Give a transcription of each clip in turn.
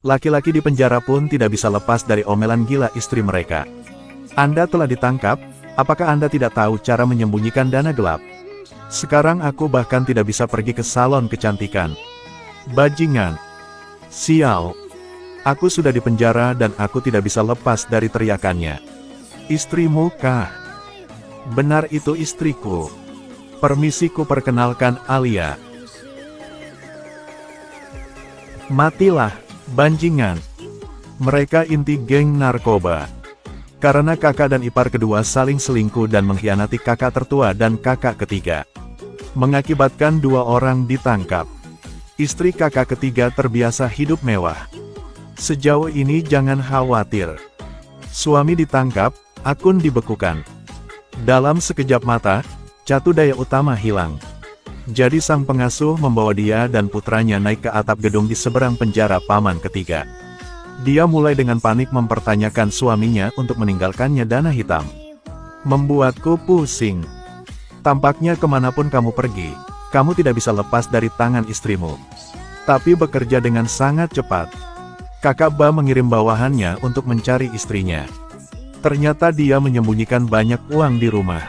Laki-laki di penjara pun tidak bisa lepas dari omelan gila istri mereka. Anda telah ditangkap, apakah Anda tidak tahu cara menyembunyikan dana gelap? Sekarang aku bahkan tidak bisa pergi ke salon kecantikan. Bajingan. Sial. Aku sudah di penjara dan aku tidak bisa lepas dari teriakannya. Istrimu kah? Benar, itu istriku. Permisi, ku perkenalkan Alia. Matilah, bajingan. Mereka inti geng narkoba. Karena kakak dan ipar kedua saling selingkuh dan mengkhianati kakak tertua dan kakak ketiga. Mengakibatkan 2 orang ditangkap. Istri kakak ketiga terbiasa hidup mewah. Sejauh ini jangan khawatir. Suami ditangkap, akun dibekukan. Dalam sekejap mata, catu daya utama hilang. Jadi sang pengasuh membawa dia dan putranya naik ke atap gedung di seberang penjara paman ketiga. Dia mulai dengan panik mempertanyakan suaminya untuk meninggalkannya dana hitam. Membuatku pusing. Tampaknya kemanapun kamu pergi, kamu tidak bisa lepas dari tangan istrimu. Tapi bekerja dengan sangat cepat. Kakak Ba mengirim bawahannya untuk mencari istrinya. Ternyata dia menyembunyikan banyak uang di rumah.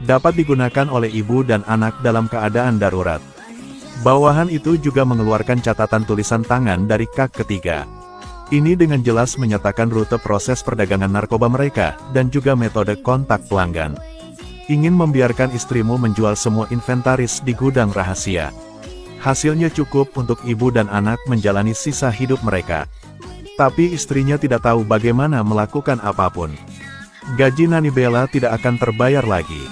Dapat digunakan oleh ibu dan anak dalam keadaan darurat. Bawahan itu juga mengeluarkan catatan tulisan tangan dari kak ketiga. Ini dengan jelas menyatakan rute proses perdagangan narkoba mereka, dan juga metode kontak pelanggan. Ingin membiarkan istrimu menjual semua inventaris di gudang rahasia. Hasilnya cukup untuk ibu dan anak menjalani sisa hidup mereka. Tapi istrinya tidak tahu bagaimana melakukan apapun. Gaji Nani Bella tidak akan terbayar lagi.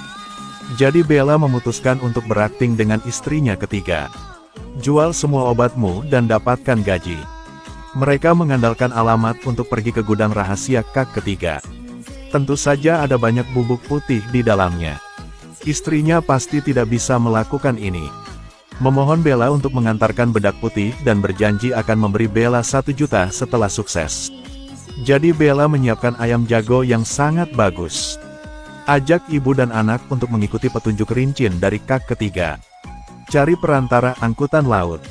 Jadi Bella memutuskan untuk berakting dengan istrinya ketiga. Jual semua obatmu dan dapatkan gaji. Mereka mengandalkan alamat untuk pergi ke gudang rahasia kak ketiga. Tentu saja ada banyak bubuk putih di dalamnya. Istrinya pasti tidak bisa melakukan ini. Memohon Bella untuk mengantarkan bedak putih dan berjanji akan memberi Bella 1 juta setelah sukses. Jadi Bella menyiapkan ayam jago yang sangat bagus. Ajak ibu dan anak untuk mengikuti petunjuk rincin dari kak ketiga. Cari perantara angkutan laut.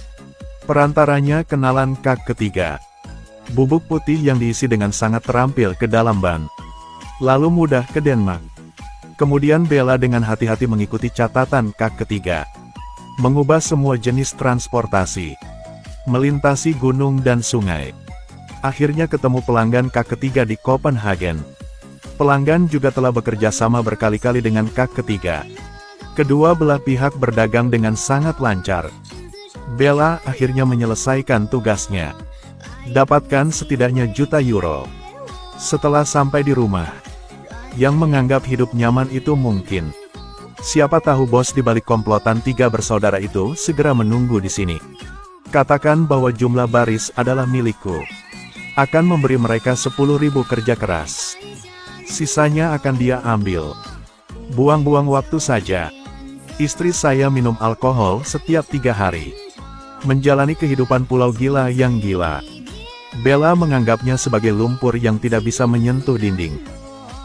Perantaranya kenalan kak ketiga. Bubuk putih yang diisi dengan sangat terampil ke dalam ban. Lalu mudah ke Denmark. Kemudian Bella dengan hati-hati mengikuti catatan kak ketiga. Mengubah semua jenis transportasi. Melintasi gunung dan sungai. Akhirnya ketemu pelanggan kak ketiga di Copenhagen. Pelanggan juga telah bekerja sama berkali-kali dengan kak ketiga. Kedua belah pihak berdagang dengan sangat lancar. Bella akhirnya menyelesaikan tugasnya. Dapatkan setidaknya juta euro. Setelah sampai di rumah, yang menganggap hidup nyaman itu mungkin. Siapa tahu bos di balik komplotan 3 bersaudara itu segera menunggu di sini. Katakan bahwa jumlah baris adalah milikku. Akan memberi mereka 10.000 kerja keras. Sisanya akan dia ambil. Buang-buang waktu saja. Istri saya minum alkohol setiap 3 hari. Menjalani kehidupan pulau gila yang gila. Bella menganggapnya sebagai lumpur yang tidak bisa menyentuh dinding.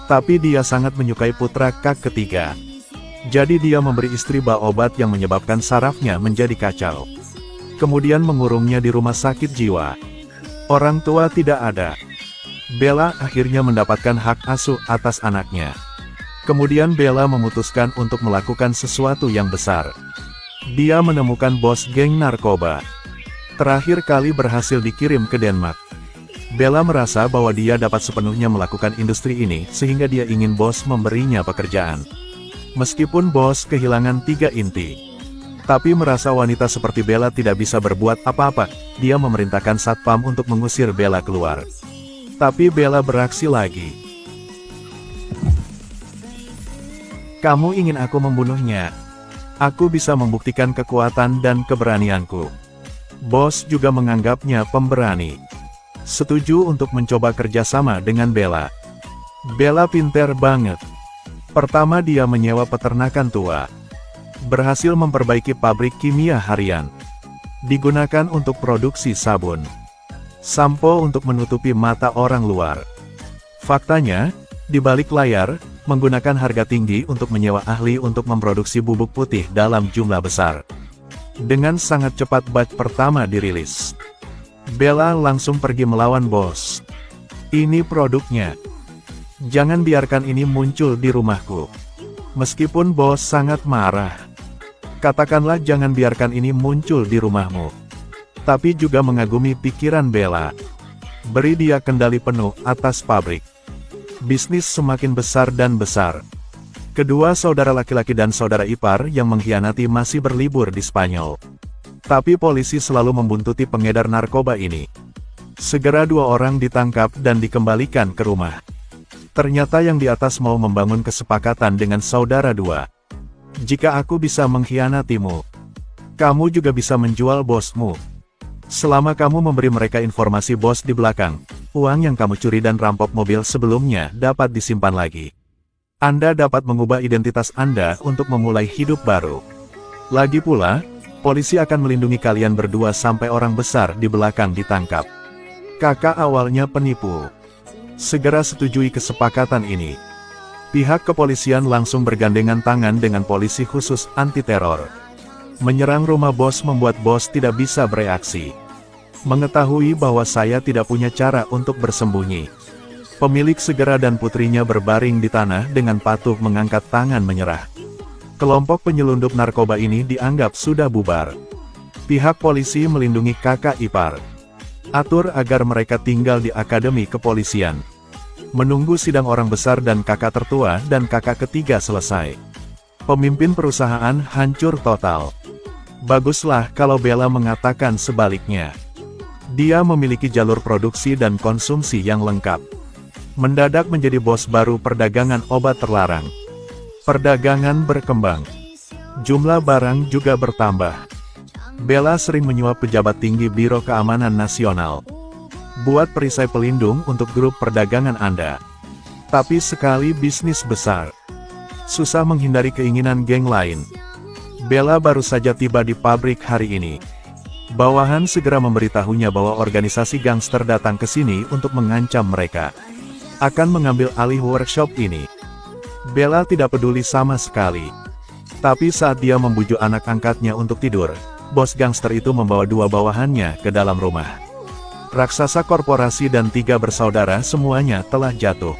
Tapi dia sangat menyukai putra kak ketiga. Jadi dia memberi istri Ba obat yang menyebabkan sarafnya menjadi kacau. Kemudian mengurungnya di rumah sakit jiwa. Orang tua tidak ada. Bella akhirnya mendapatkan hak asuh atas anaknya. Kemudian Bella memutuskan untuk melakukan sesuatu yang besar. Dia menemukan bos geng narkoba. Terakhir kali berhasil dikirim ke Denmark. Bella merasa bahwa dia dapat sepenuhnya melakukan industri ini sehingga dia ingin bos memberinya pekerjaan. Meskipun bos kehilangan 3 inti. Tapi merasa wanita seperti Bella tidak bisa berbuat apa-apa, dia memerintahkan satpam untuk mengusir Bella keluar. Tapi Bella beraksi lagi. Kamu ingin aku membunuhnya? Aku bisa membuktikan kekuatan dan keberanianku. Bos juga menganggapnya pemberani. Setuju untuk mencoba kerjasama dengan Bella. Bella pinter banget. Pertama dia menyewa peternakan tua. Berhasil memperbaiki pabrik kimia harian. Digunakan untuk produksi sabun. Sampo untuk menutupi mata orang luar. Faktanya, di balik layar, menggunakan harga tinggi untuk menyewa ahli untuk memproduksi bubuk putih dalam jumlah besar. Dengan sangat cepat batch pertama dirilis. Bella langsung pergi melawan bos. Ini produknya. Jangan biarkan ini muncul di rumahku. Meskipun bos sangat marah. Katakanlah jangan biarkan ini muncul di rumahmu. Tapi juga mengagumi pikiran Bella. Beri dia kendali penuh atas pabrik. Bisnis semakin besar dan besar. Kedua saudara laki-laki dan saudara ipar yang mengkhianati masih berlibur di Spanyol. Tapi polisi selalu membuntuti pengedar narkoba ini. Segera 2 orang ditangkap dan dikembalikan ke rumah. Ternyata yang di atas mau membangun kesepakatan dengan saudara 2. Jika aku bisa mengkhianatimu, kamu juga bisa menjual bosmu. Selama kamu memberi mereka informasi bos di belakang, uang yang kamu curi dan rampok mobil sebelumnya dapat disimpan lagi. Anda dapat mengubah identitas Anda untuk memulai hidup baru. Lagi pula, polisi akan melindungi kalian berdua sampai orang besar di belakang ditangkap. Kakak awalnya penipu. Segera setujui kesepakatan ini. Pihak kepolisian langsung bergandengan tangan dengan polisi khusus anti-teror. Menyerang rumah bos membuat bos tidak bisa bereaksi. Mengetahui bahwa saya tidak punya cara untuk bersembunyi. Pemilik segera dan putrinya berbaring di tanah dengan patuh mengangkat tangan menyerah. Kelompok penyelundup narkoba ini dianggap sudah bubar. Pihak polisi melindungi kakak ipar. Atur agar mereka tinggal di akademi kepolisian. Menunggu sidang orang besar dan kakak tertua dan kakak ketiga selesai. Pemimpin perusahaan hancur total. Baguslah kalau Bella mengatakan sebaliknya. Dia memiliki jalur produksi dan konsumsi yang lengkap. Mendadak menjadi bos baru perdagangan obat terlarang. Perdagangan berkembang. Jumlah barang juga bertambah. Bella sering menyuap pejabat tinggi Biro Keamanan Nasional. Buat perisai pelindung untuk grup perdagangan Anda. Tapi sekali bisnis besar, susah menghindari keinginan geng lain. Bella baru saja tiba di pabrik hari ini. Bawahan segera memberitahunya bahwa organisasi gangster datang ke sini untuk mengancam mereka. Akan mengambil alih workshop ini. Bella tidak peduli sama sekali. Tapi saat dia membujuk anak angkatnya untuk tidur, bos gangster itu membawa 2 bawahannya ke dalam rumah. Raksasa korporasi dan 3 bersaudara semuanya telah jatuh.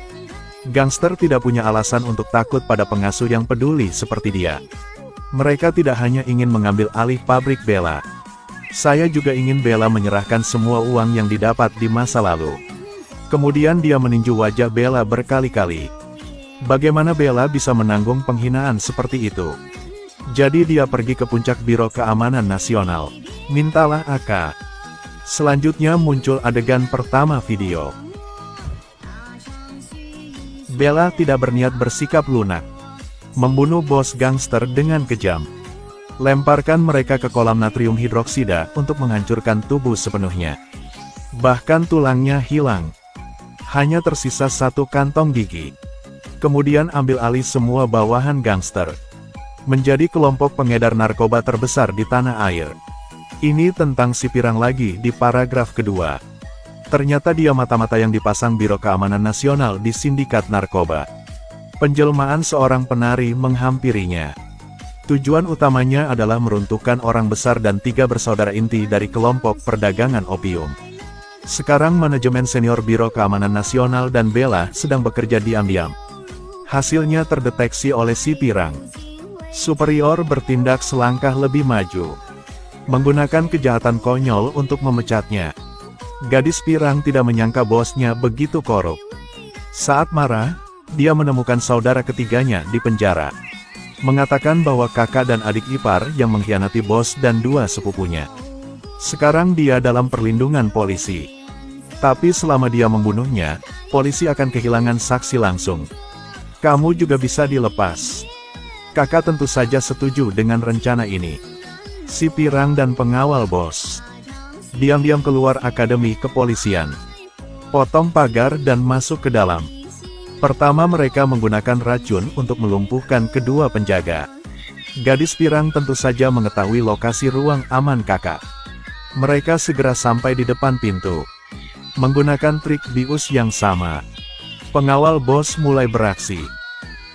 Gangster tidak punya alasan untuk takut pada pengasuh yang peduli seperti dia. Mereka tidak hanya ingin mengambil alih pabrik Bella. Saya juga ingin Bella menyerahkan semua uang yang didapat di masa lalu. Kemudian dia meninju wajah Bella berkali-kali. Bagaimana Bella bisa menanggung penghinaan seperti itu? Jadi dia pergi ke puncak Biro Keamanan Nasional. Mintalah AK. Selanjutnya muncul adegan pertama video. Bella tidak berniat bersikap lunak. Membunuh bos gangster dengan kejam. Lemparkan mereka ke kolam natrium hidroksida untuk menghancurkan tubuh sepenuhnya. Bahkan tulangnya hilang. Hanya tersisa 1 kantong gigi. Kemudian ambil alih semua bawahan gangster. Menjadi kelompok pengedar narkoba terbesar di tanah air. Ini tentang si pirang lagi di paragraf kedua. Ternyata dia mata-mata yang dipasang Biro Keamanan Nasional di sindikat narkoba. Penjelmaan seorang penari menghampirinya. Tujuan utamanya adalah meruntuhkan orang besar dan 3 bersaudara inti dari kelompok perdagangan opium. Sekarang manajemen senior Biro Keamanan Nasional dan Bella sedang bekerja diam-diam. Hasilnya terdeteksi oleh si pirang. Superior bertindak selangkah lebih maju. Menggunakan kejahatan konyol untuk memecatnya. Gadis pirang tidak menyangka bosnya begitu korup. Saat marah, dia menemukan saudara ketiganya di penjara. Mengatakan bahwa kakak dan adik ipar yang mengkhianati bos dan 2 sepupunya. Sekarang dia dalam perlindungan polisi. Tapi selama dia membunuhnya, polisi akan kehilangan saksi langsung. Kamu juga bisa dilepas. Kakak tentu saja setuju dengan rencana ini. Si pirang dan pengawal bos diam-diam keluar akademi kepolisian. Potong pagar dan masuk ke dalam. Pertama mereka menggunakan racun untuk melumpuhkan kedua penjaga. Gadis pirang tentu saja mengetahui lokasi ruang aman kakak. Mereka segera sampai di depan pintu. Menggunakan trik bius yang sama. Pengawal bos mulai beraksi.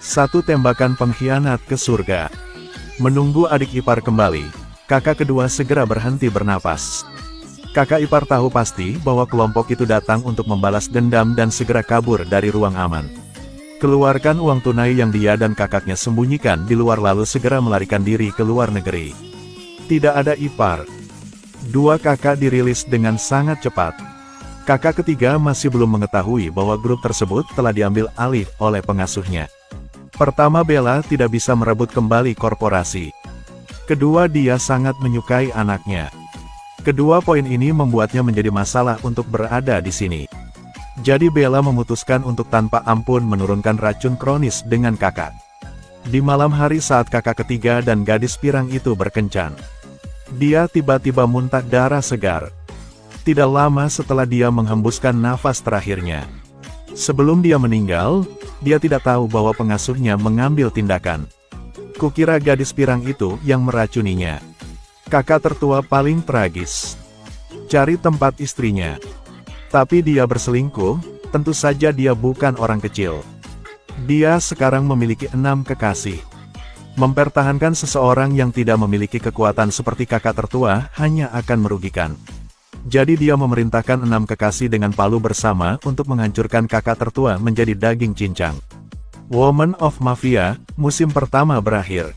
1 tembakan pengkhianat ke surga. Menunggu adik ipar kembali, kakak kedua segera berhenti bernapas. Kakak ipar tahu pasti bahwa kelompok itu datang untuk membalas dendam dan segera kabur dari ruang aman. Keluarkan uang tunai yang dia dan kakaknya sembunyikan di luar lalu segera melarikan diri ke luar negeri. Tidak ada ipar. Dua kakak dirilis dengan sangat cepat. Kakak ketiga masih belum mengetahui bahwa grup tersebut telah diambil alih oleh pengasuhnya. Pertama, Bella tidak bisa merebut kembali korporasi. Kedua, dia sangat menyukai anaknya. Kedua poin ini membuatnya menjadi masalah untuk berada di sini. Jadi Bella memutuskan untuk tanpa ampun menurunkan racun kronis dengan kakak. Di malam hari saat kakak ketiga dan gadis pirang itu berkencan, dia tiba-tiba muntah darah segar. Tidak lama setelah dia menghembuskan nafas terakhirnya. Sebelum dia meninggal, dia tidak tahu bahwa pengasuhnya mengambil tindakan. Kukira gadis pirang itu yang meracuninya. Kakak tertua paling tragis. Cari tempat istrinya. Tapi dia berselingkuh, tentu saja dia bukan orang kecil. Dia sekarang memiliki 6 kekasih. Mempertahankan seseorang yang tidak memiliki kekuatan seperti kakak tertua hanya akan merugikan. Jadi dia memerintahkan 6 kekasih dengan palu bersama untuk menghancurkan kakak tertua menjadi daging cincang. Woman of Mafia, musim pertama berakhir.